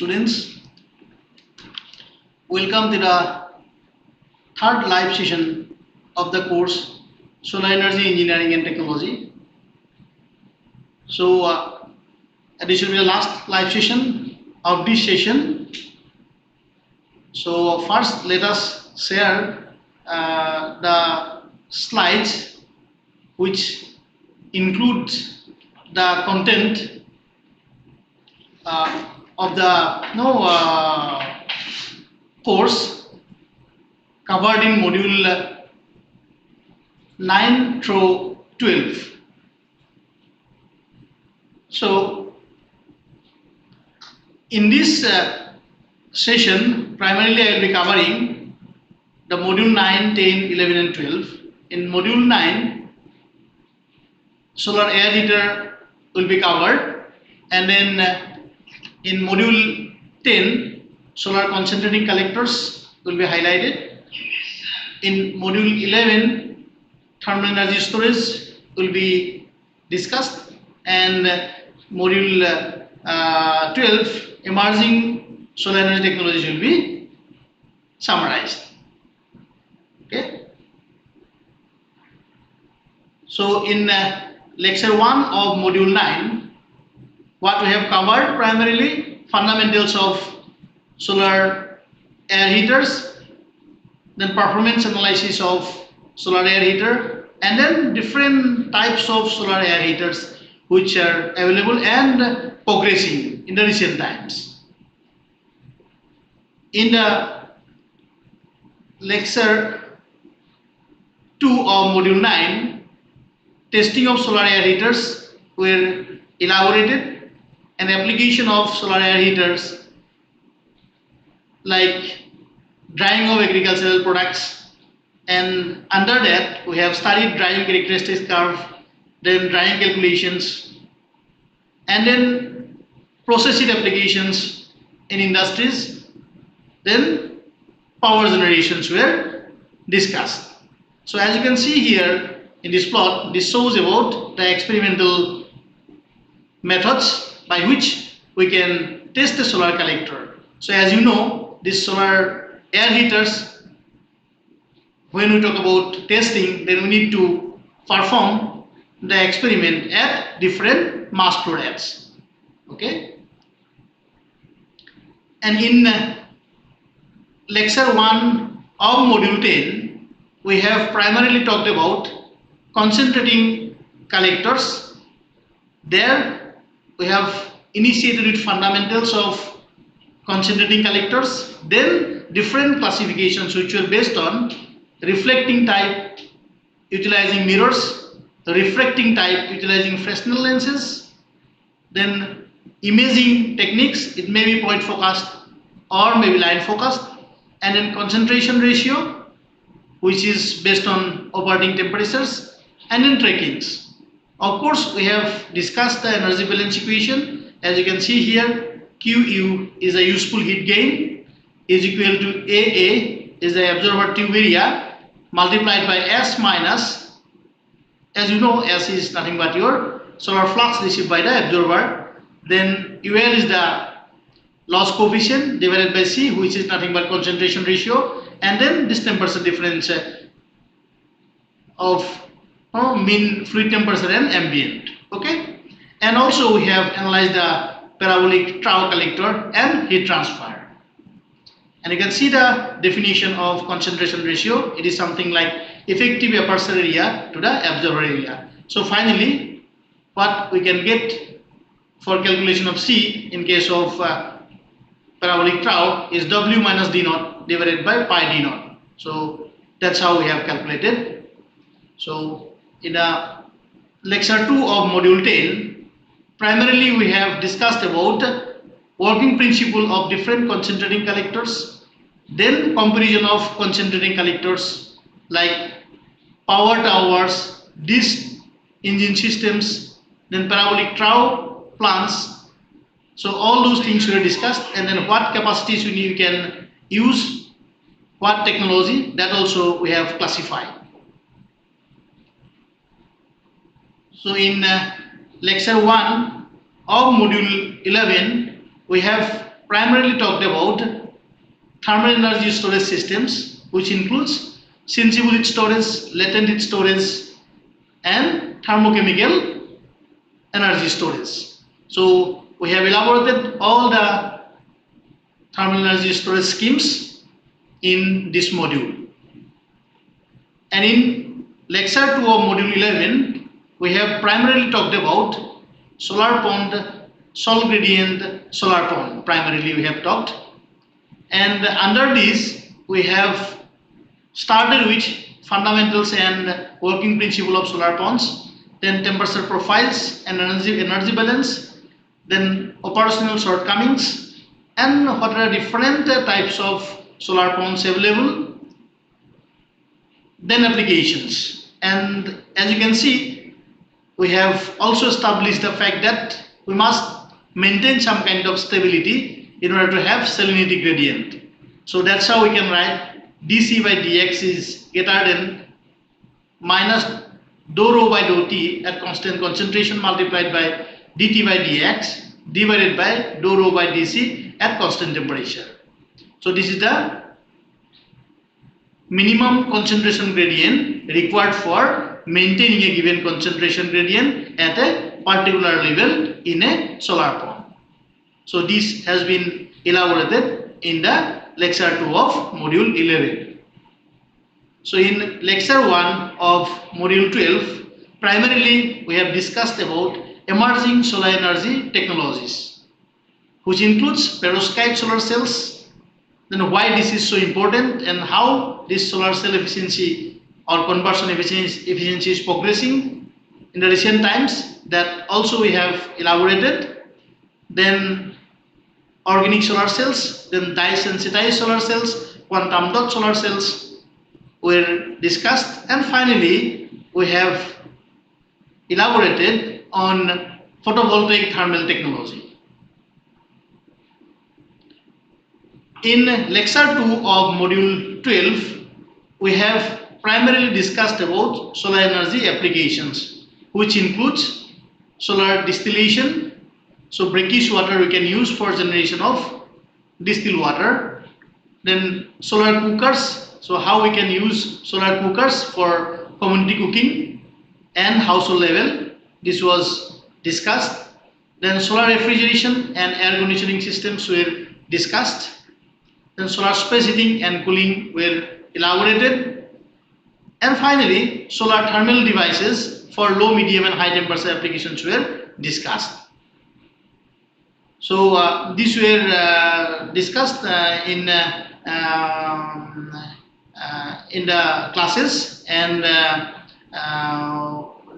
Students, welcome to the third live session of the course Solar Energy Engineering and Technology. So, this will be the last live session of this session. So, first let us share the slides which include the content of the course covered in module 9 through 12. So in this session primarily I will be covering the module 9, 10, 11 and 12. In module 9 solar air heater will be covered, and then in module 10 solar concentrating collectors will be highlighted. In module 11 thermal energy storage will be discussed, and module 12 emerging solar energy technologies will be summarized. Okay. So in lecture 1 of module 9, what we have covered primarily fundamentals of solar air heaters, then performance analysis of solar air heater, and then different types of solar air heaters which are available and progressing in the recent times. In the lecture 2 of module 9, testing of solar air heaters were elaborated, and application of solar air heaters like drying of agricultural products, and under that we have studied drying characteristics curve, then drying calculations, and then process heat applications in industries, then power generations were discussed. So as you can see here in this plot, this shows about the experimental methods by which we can test the solar collector. So as you know, these solar air heaters, when we talk about testing, then we need to perform the experiment at different mass flow rates. Okay. And in lecture 1 of module 10, we have primarily talked about concentrating collectors. There we have initiated with fundamentals of concentrating collectors, then different classifications which were based on reflecting type utilizing mirrors, refracting type utilizing Fresnel lenses, then imaging techniques, it may be point focused or maybe line focused, and then concentration ratio which is based on operating temperatures, and then trackings. Of course, we have discussed the energy balance equation. As you can see here, QU is a useful heat gain is equal to AA is the absorber tube area multiplied by S minus, as you know, S is nothing but your solar flux received by the absorber, then UL is the loss coefficient divided by C, which is nothing but concentration ratio, and then this temperature difference of mean fluid temperature and ambient. Okay, and also we have analyzed the parabolic trough collector and heat transfer, and you can see the definition of concentration ratio. It is something like effective aperture area to the absorber area. So finally what we can get for calculation of C in case of parabolic trough is W minus D naught divided by pi D naught. So that's how we have calculated. So in lecture 2 of module 10, primarily we have discussed about working principle of different concentrating collectors, then comparison of concentrating collectors like power towers, disk engine systems, then parabolic trough plants. So all those things were discussed, and then what capacities we can use, what technology, that also we have classified. So in lecture 1 of module 11, we have primarily talked about thermal energy storage systems, which includes sensible heat storage, latent heat storage, and thermochemical energy storage. So we have elaborated all the thermal energy storage schemes in this module. And in lecture 2 of module 11, we have primarily talked about solar pond, sol gradient, solar pond. Primarily we have talked. And under this, we have started with fundamentals and working principle of solar ponds, then temperature profiles and energy balance, then operational shortcomings, and what are different types of solar ponds available, then applications. And as you can see, we have also established the fact that we must maintain some kind of stability in order to have salinity gradient. So that's how we can write dC by dx is greater than minus dou rho by dou t at constant concentration multiplied by dt by dx divided by dou rho by dc at constant temperature. So this is the minimum concentration gradient required for maintaining a given concentration gradient at a particular level in a solar pond. So this has been elaborated in the lecture 2 of module 11. So in lecture 1 of module 12, primarily we have discussed about emerging solar energy technologies, which includes perovskite solar cells, then why this is so important and how this solar cell efficiency or conversion efficiency is progressing in the recent times. That also we have elaborated. Then organic solar cells, then dye-sensitized solar cells, quantum dot solar cells were discussed, and finally we have elaborated on photovoltaic thermal technology. In lecture 2 of module 12, we have primarily discussed about solar energy applications, which includes solar distillation. So brackish water we can use for generation of distilled water. Then solar cookers. So how we can use solar cookers for community cooking and household level. This was discussed. Then solar refrigeration and air conditioning systems were discussed. Then solar space heating and cooling were elaborated. And finally, solar thermal devices for low, medium and high temperature applications were discussed. So these were discussed in the classes, and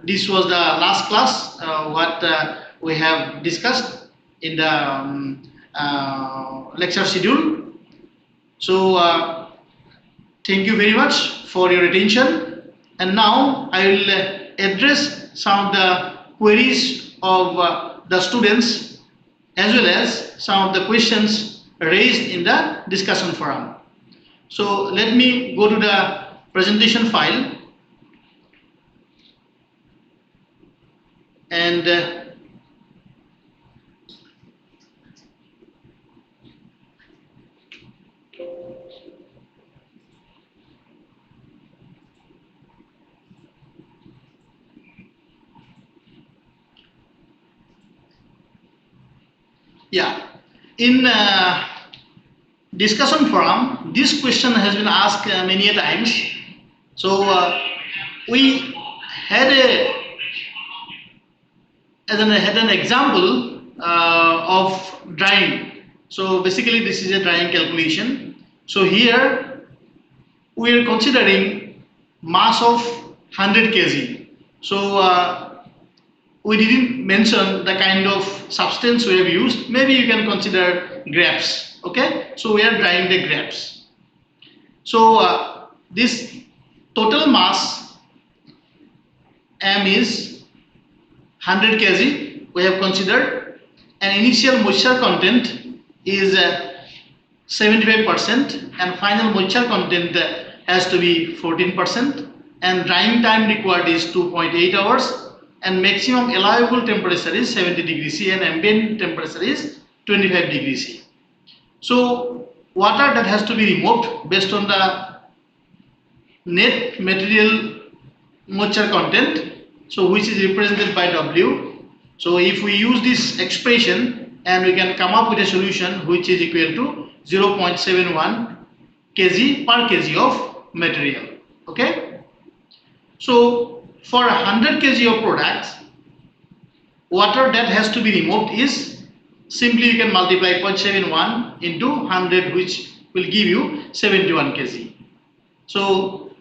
this was the last class what we have discussed in the lecture schedule. So thank you very much for your attention, and now I will address some of the queries of the students as well as some of the questions raised in the discussion forum. So let me go to the presentation file, and yeah, in discussion forum, this question has been asked many a times. So we had an example of drying. So basically this is a drying calculation. So here we are considering mass of 100 kg. So we didn't mention the kind of substance we have used. Maybe you can consider grapes. Okay, so we are drying the grapes. So this total mass M is 100 kg we have considered, and initial moisture content is 75%, and final moisture content has to be 14%, and drying time required is 2.8 hours, and maximum allowable temperature is 70 degrees C and ambient temperature is 25 degrees C. So water that has to be removed based on the net material moisture content, so which is represented by W. So if we use this expression, and we can come up with a solution which is equal to 0.71 kg per kg of material. Okay. So for 100 kg of products, water that has to be removed is simply you can multiply 0.71 into 100, which will give you 71 kg. So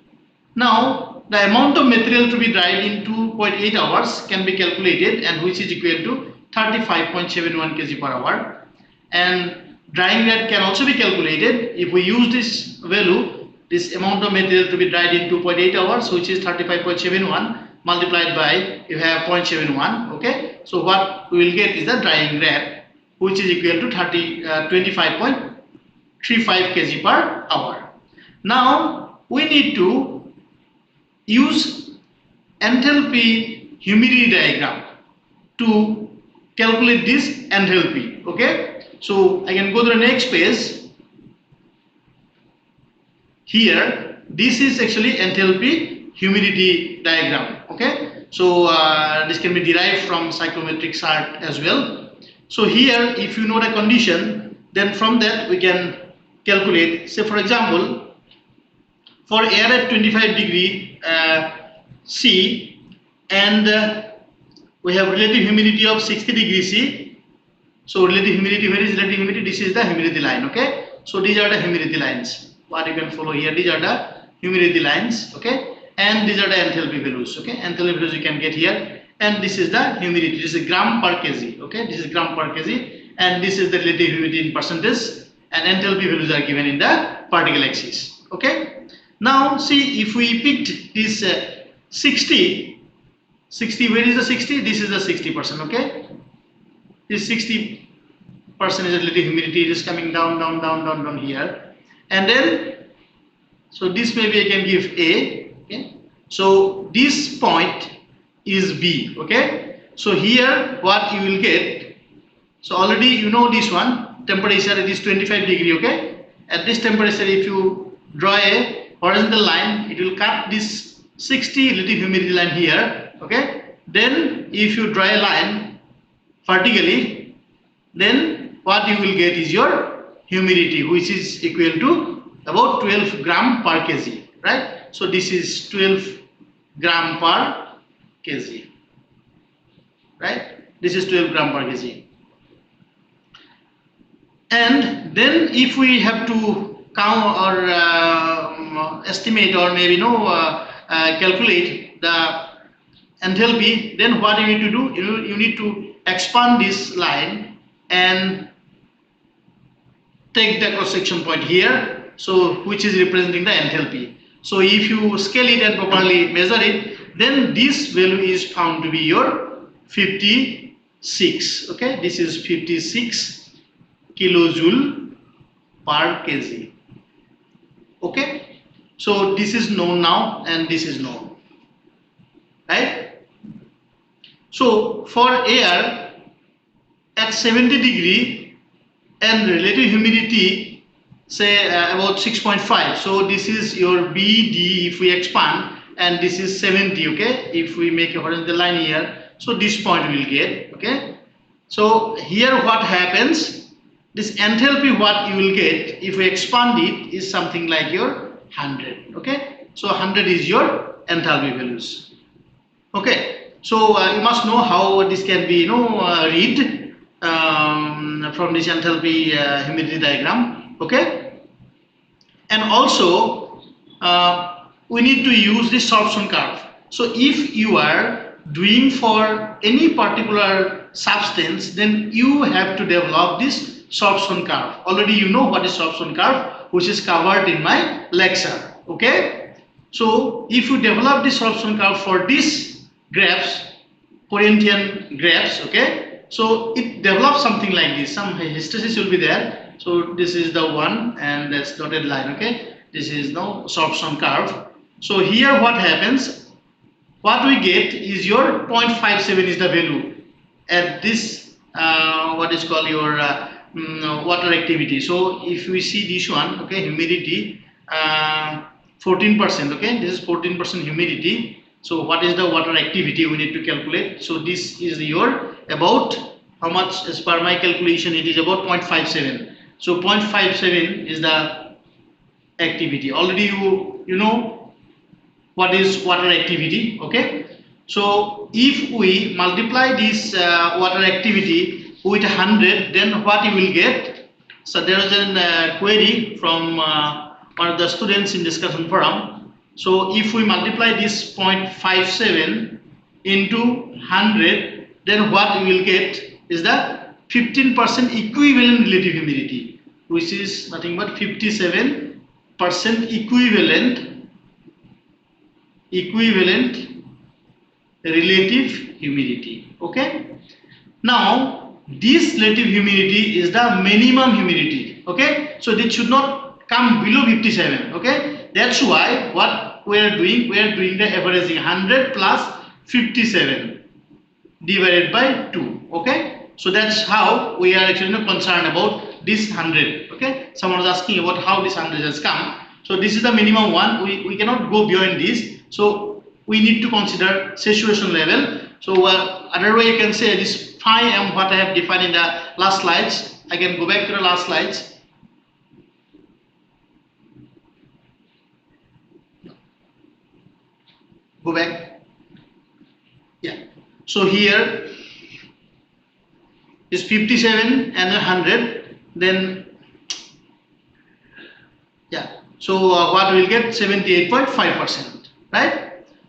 now the amount of material to be dried in 2.8 hours can be calculated, and which is equal to 35.71 kg per hour. And drying rate can also be calculated. If we use this value, this amount of material to be dried in 2.8 hours, which is 35.71 multiplied by, you have 0.71. Okay, so what we will get is the drying rate, which is equal to 25.35 kg per hour. Now we need to use enthalpy humidity diagram to calculate this enthalpy. Okay, so I can go to the next page. Here, this is actually enthalpy humidity diagram. Okay, so this can be derived from psychrometric chart as well. So here, if you know the condition, then from that we can calculate. Say for example, for air at 25 degree C, and we have relative humidity of 60 degree C. So relative humidity, where is relative humidity? This is the humidity line. Okay, so these are the humidity lines. What you can follow here, these are the humidity lines. Okay, and these are the enthalpy values. Okay, enthalpy values you can get here, and this is the humidity. This is gram per kg. Okay, this is gram per kg, and this is the relative humidity in percentage, and enthalpy values are given in the particle axis. Okay, now see, if we picked this 60, where is the 60? This is the 60%. Okay, this 60% is the relative humidity. It is coming down here. And then, so this maybe I can give A. Okay, so this point is B. Okay, so here what you will get, so already you know this one, temperature, it is 25 degree. Okay, at this temperature, if you draw a horizontal line, it will cut this 60 relative humidity line here. Okay, then if you draw a line vertically, then what you will get is your humidity, which is equal to about 12 gram per kg, right? So this is 12 gram per kg, right? This is 12 gram per kg. And then if we have to count or estimate, or maybe calculate the enthalpy, then what you need to do, you need to expand this line and take the cross section point here, so which is representing the enthalpy. So if you scale it and properly measure it, then this value is found to be your 56. Okay, this is 56 kilojoule per kg. Okay, so this is known now, and this is known, right? So for air at 70 degree and relative humidity, say about 6.5, so this is your BD if we expand, and this is 70. Okay, if we make a horizontal line here, so this point we will get. Okay, so here what happens, this enthalpy what you will get if we expand it is something like your 100. Okay, so 100 is your enthalpy values. Okay, so you must know how this can be read from this enthalpy humidity diagram. Okay, and also we need to use the sorption curve. So if you are doing for any particular substance, then you have to develop this sorption curve. Already you know what is sorption curve, which is covered in my lecture. Okay, so if you develop this sorption curve for these grapes, Corinthian grapes, okay, so it develops something like this. Some hysteresis will be there. So this is the one, and that's dotted line. Okay, this is no sorption curve. So here what happens, what we get is your 0.57 is the value at this what is called your water activity. So if we see this one, okay, humidity 14%, okay, this is 14% humidity. So what is the water activity we need to calculate? So this is your about how much, as per my calculation, it is about 0.57. So 0.57 is the activity. Already you know what is water activity, okay. So if we multiply this water activity with 100, then what you will get? So there is a query from one of the students in discussion forum. So if we multiply this 0.57 into 100, then what we will get is the 15% equivalent relative humidity, which is nothing but 57% equivalent relative humidity, okay. Now this relative humidity is the minimum humidity, okay. So this should not come below 57, okay. That's why what we are doing the averaging 100 plus 57 divided by 2, okay. So that's how we are actually concerned about this 100, okay. Someone was asking about how this 100 has come. So this is the minimum one, we cannot go beyond this. So we need to consider saturation level. So other way you can say this phi m, what I have defined in the last slides. I can go back to the last slides. Go back. Yeah. So here is 57 and 100. Then yeah. So what we'll get 78.5%, right?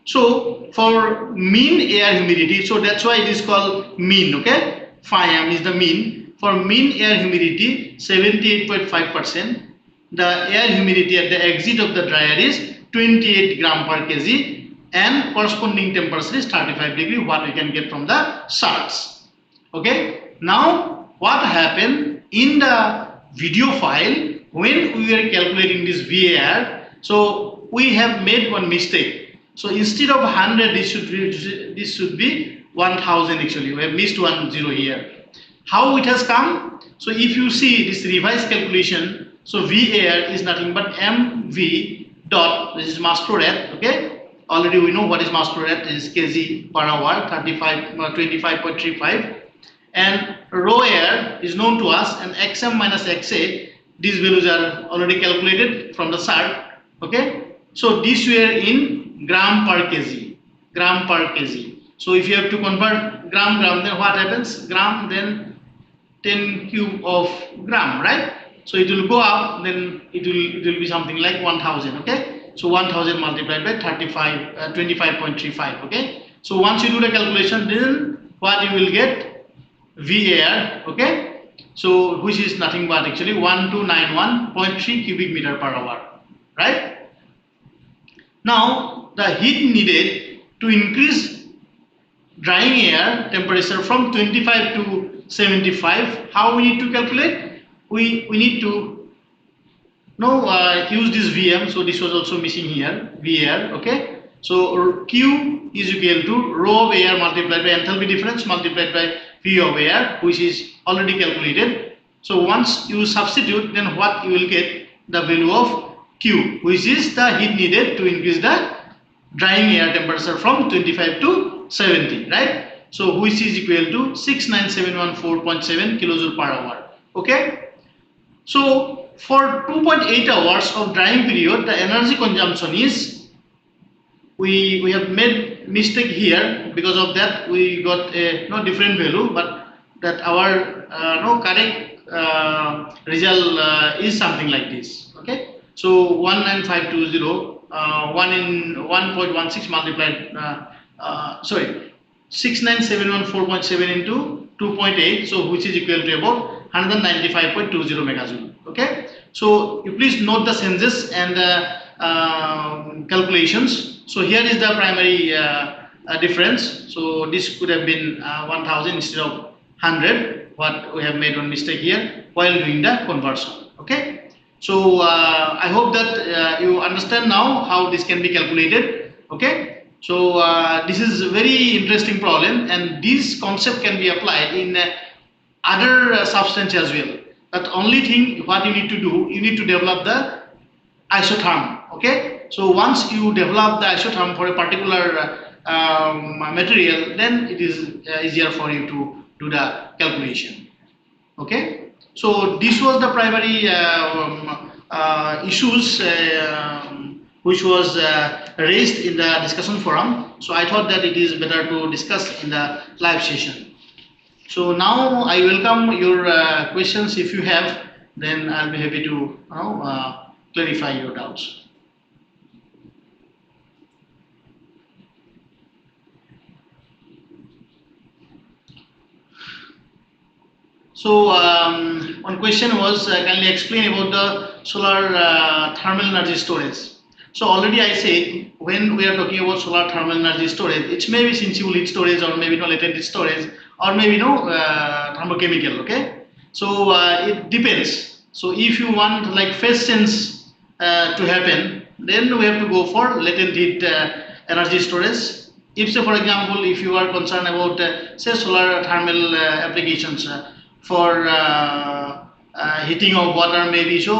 So for mean air humidity, so that's why it is called mean, okay? Phi m is the mean. For mean air humidity 78.5%. The air humidity at the exit of the dryer is 28 gram per kg, and corresponding temperature is 35 degree, what we can get from the charts. Okay. Now what happened in the video file when we were calculating this VAR? So we have made one mistake. So instead of 100, this should be 1000. Actually, we have missed 10 here. How it has come? So if you see this revised calculation, so VAR is nothing but MV dot, this is mass flow rate, okay. Already we know what is mass flow rate, is kg per hour, 25.35, and rho air is known to us, and xm minus xa, these values are already calculated from the chart, okay. So these were in gram per kg. So if you have to convert gram, then what happens? Gram, then 10 cube of gram, right? So it will go up, then it will be something like 1000, okay. So 1000 multiplied by 25.35, okay. So once you do the calculation, then what you will get? VAR, okay. So which is nothing but actually 1291.3 cubic meter per hour, right? Now the heat needed to increase drying air temperature from 25 to 75, how we need to calculate? We need to use this VM. So this was also missing here, VAR, okay. So Q is equal to rho of air multiplied by enthalpy difference multiplied by V of air, which is already calculated. So once you substitute, then what you will get? The value of Q, which is the heat needed to increase the drying air temperature from 25 to 70, right? So which is equal to 69714.7 kilojoule per hour, okay. So for 2.8 hours of drying period, the energy consumption is, we have made mistake here. Because of that we got a different value, but that our correct result is something like this, okay. So 19520 1 in 1.16 multiplied 69714.7 into 2.8, so which is equal to about 195.20 megajoule, okay. So you please note the changes and calculations. So here is the primary difference. So this could have been 1000 instead of 100, what we have made one mistake here while doing the conversion, okay. So I hope that you understand now how this can be calculated, okay. So this is a very interesting problem, and this concept can be applied in other substance as well. That only thing what you need to do, you need to develop the isotherm. Okay, so once you develop the isotherm for a particular material, then it is easier for you to do the calculation. Okay, so this was the primary issues which was raised in the discussion forum. So I thought that it is better to discuss in the live session. So now I welcome your questions. If you have, then I'll be happy to clarify your doubts. So one question was, can you explain about the solar thermal energy storage? So already I said, when we are talking about solar thermal energy storage, it may be sensible heat storage, or maybe no latent heat storage, or maybe no thermochemical. Okay, so it depends. So if you want like phase change to happen, then we have to go for latent heat energy storage. If say, for example, if you are concerned about say solar thermal applications for heating of water, maybe so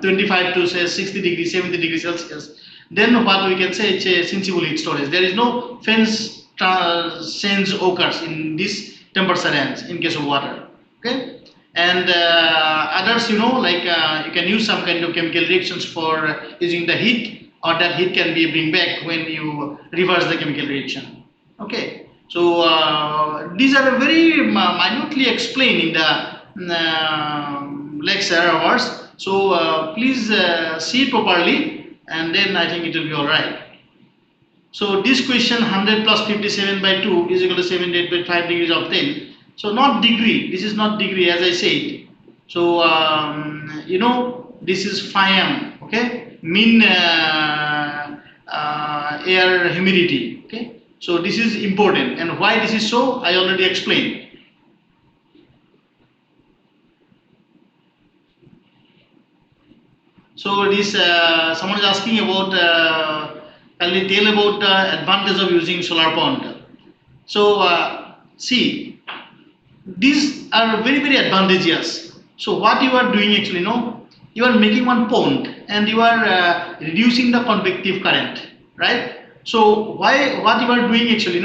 25 to say 60 degrees, 70 degrees Celsius, then what we can say, it's a sensible heat storage. There is no phase change occurs in this temperature range in case of water. Okay, and others, like you can use some kind of chemical reactions for using the heat, or that heat can be bring back when you reverse the chemical reaction. Okay, so these are very minutely explained in the lecture hours. So please see properly, and then I think it will be all right. So this question, 100 plus 57 by 2 is equal to 78.5 degrees of 10. So not degree, this is not degree as I said. So this is phi m, okay, mean air humidity. Okay, so this is important, and why this is so, I already explained. So this someone is asking about, can you tell about the advantage of using solar pond? So see, these are very very advantageous. So what you are doing actually, you are making one pond and you are reducing the convective current, right? So what you are doing actually,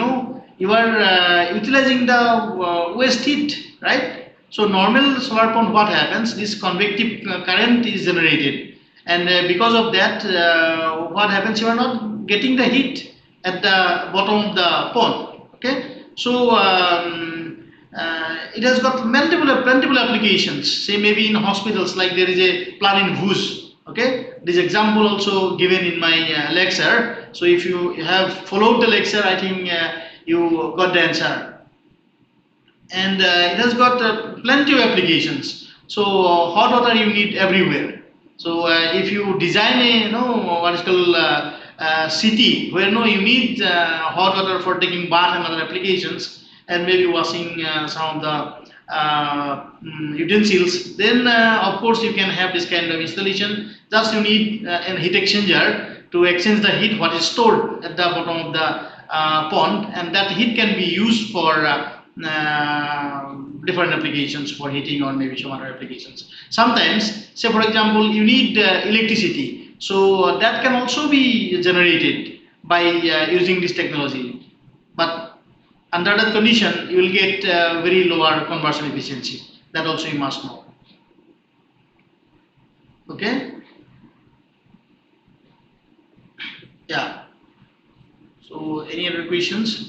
you are utilizing the waste heat, right? So normal solar pond, what happens? This convective current is generated, and because of that, what happens? You are not getting the heat at the bottom of the pond. Okay, so it has got multiple applications. Say maybe in hospitals, like there is a plant in Bhuj. Okay, this example also given in my lecture. So if you have followed the lecture, I think you got the answer. And it has got plenty of applications. So hot water you need everywhere. So if you design a what is called city where you need hot water for taking bath and other applications, and maybe washing some of the utensils, then of course you can have this kind of installation. Just you need a heat exchanger to exchange the heat what is stored at the bottom of the pond, and that heat can be used for different applications for heating, or maybe some other applications. Sometimes, say for example, you need electricity, so that can also be generated by using this technology. But under that condition, you will get very lower conversion efficiency. That also you must know. Okay? Yeah. So, any other questions?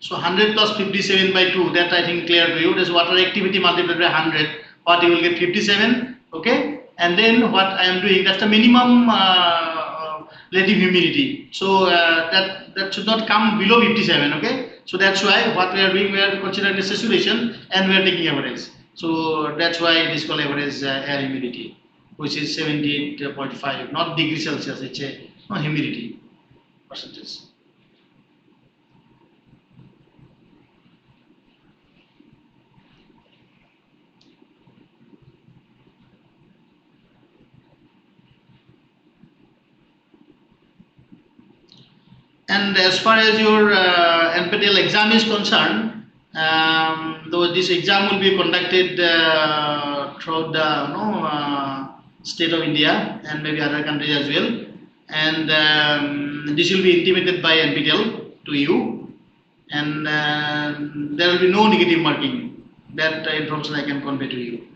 So 100 plus 57 by 2, that I think clear to you. That's water activity multiplied by 100, what you will get 57, okay? And then what I am doing, that's the minimum relative humidity. So that should not come below 57, okay? So that's why what we are doing, we are considering the saturation and we are taking average. So that's why it is called average air humidity, which is 78.5, not degree Celsius, it's a humidity percentage. And as far as your NPTL exam is concerned, though this exam will be conducted throughout the state of India and maybe other countries as well, and this will be intimated by NPTL to you, and there will be no negative marking. That information I can convey to you.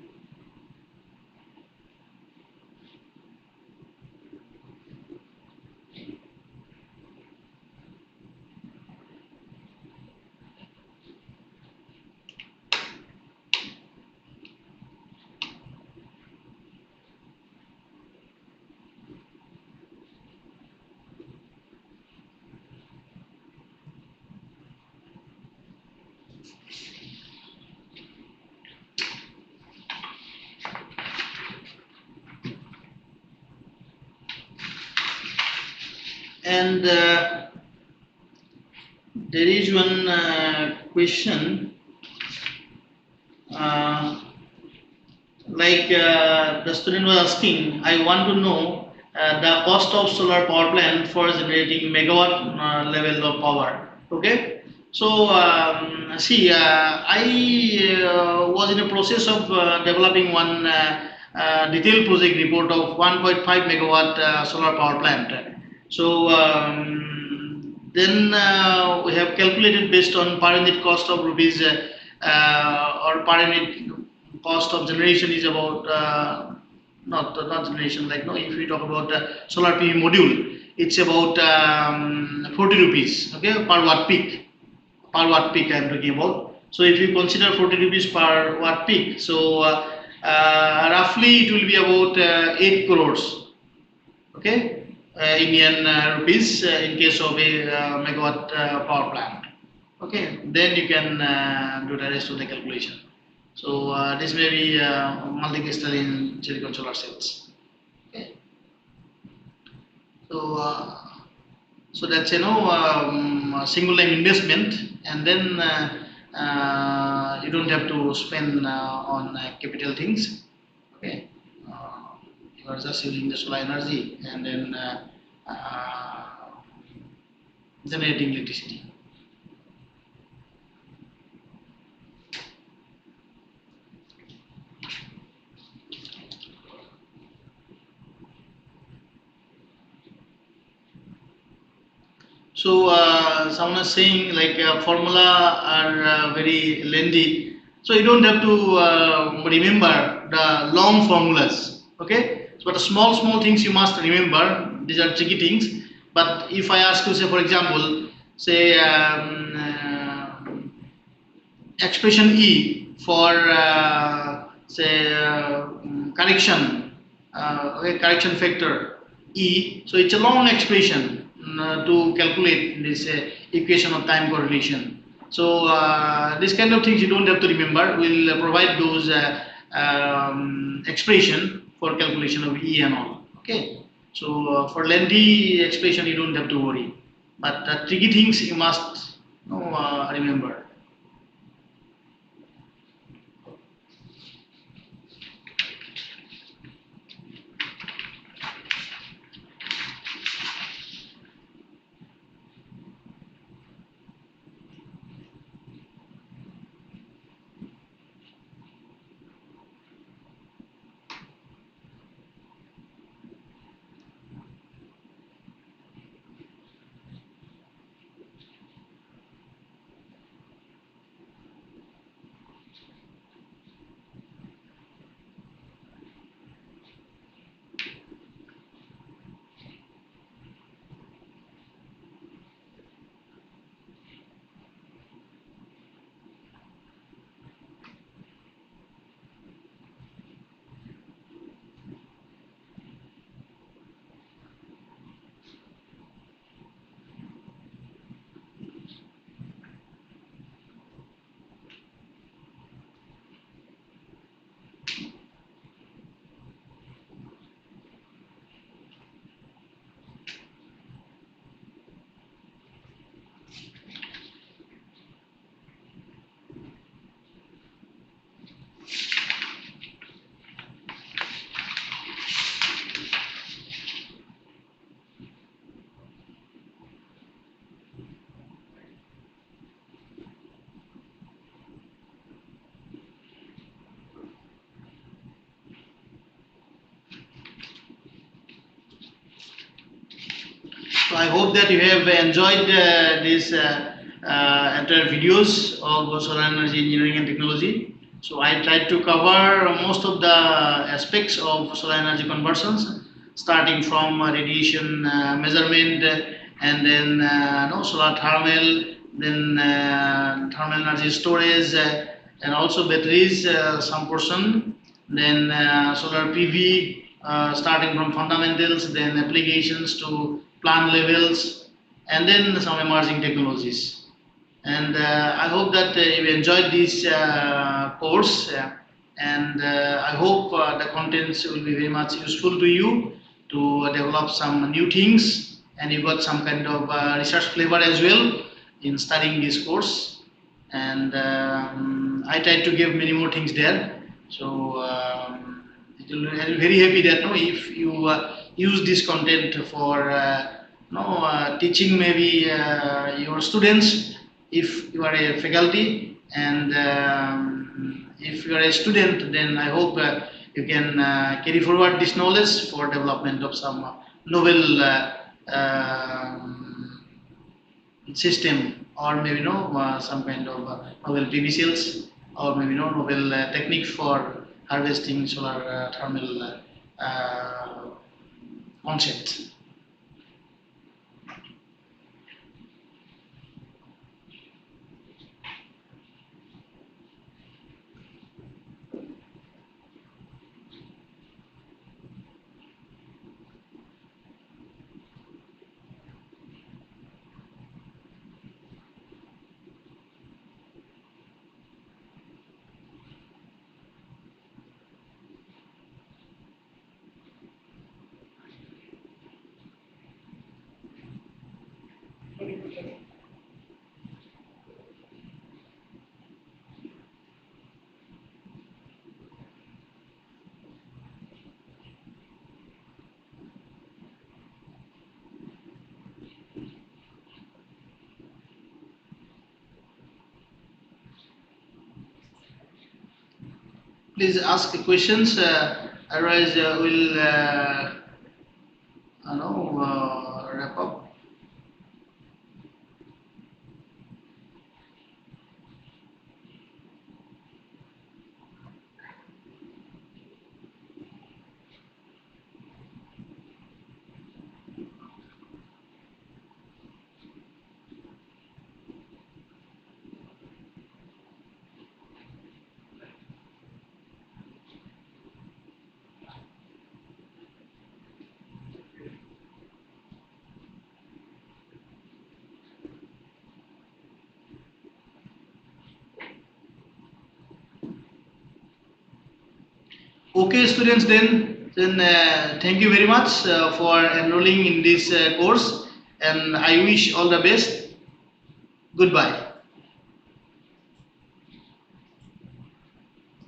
And there is one question, the student was asking, I want to know the cost of solar power plant for generating megawatt level of power. Okay, so see, I was in a process of developing one detailed project report of 1.5 megawatt solar power plant. So then we have calculated based on per unit cost of rupees or per unit cost of generation is about not generation, like no, if we talk about solar PV module, it's about 40 rupees, okay, per watt peak I am talking about. So if you consider 40 rupees per watt peak, so roughly it will be about 8 crores, okay, Indian rupees in case of a megawatt power plant. Okay, then you can do the rest of the calculation. So this may be multi-crystalline silicon solar cells. Okay, so so that's a single line investment, and then you don't have to spend on capital things. Okay, you are just using the solar energy and then generating electricity. So someone is saying like formula are very lengthy, so you don't have to remember the long formulas. Okay, so but the small things you must remember. These are tricky things. But if I ask you, say for example, say expression E for say correction, okay, correction factor E. So it's a long expression to calculate this equation of time correlation. So this kind of things you don't have to remember. We'll provide those expression for calculation of E and all. Okay. So for lengthy expression you don't have to worry. But tricky things you must remember. I hope that you have enjoyed these entire videos of solar energy engineering and technology. So I tried to cover most of the aspects of solar energy conversions, starting from radiation measurement, and then no, solar thermal, then thermal energy storage, and also batteries, some portion, then solar PV, starting from fundamentals, then applications to plant levels, and then some emerging technologies. And I hope that you enjoyed this course, and I hope the contents will be very much useful to you to develop some new things, and you got some kind of research flavor as well in studying this course. And I tried to give many more things there. So I'm very happy that no, if you use this content for no, teaching maybe your students, if you are a faculty, and if you are a student, then I hope you can carry forward this knowledge for development of some novel system, or maybe no, some kind of novel PV cells, or maybe no novel technique for harvesting solar thermal concept. Please ask questions, otherwise we'll wrap up. Okay, students, then thank you very much for enrolling in this course, and I wish all the best. Goodbye.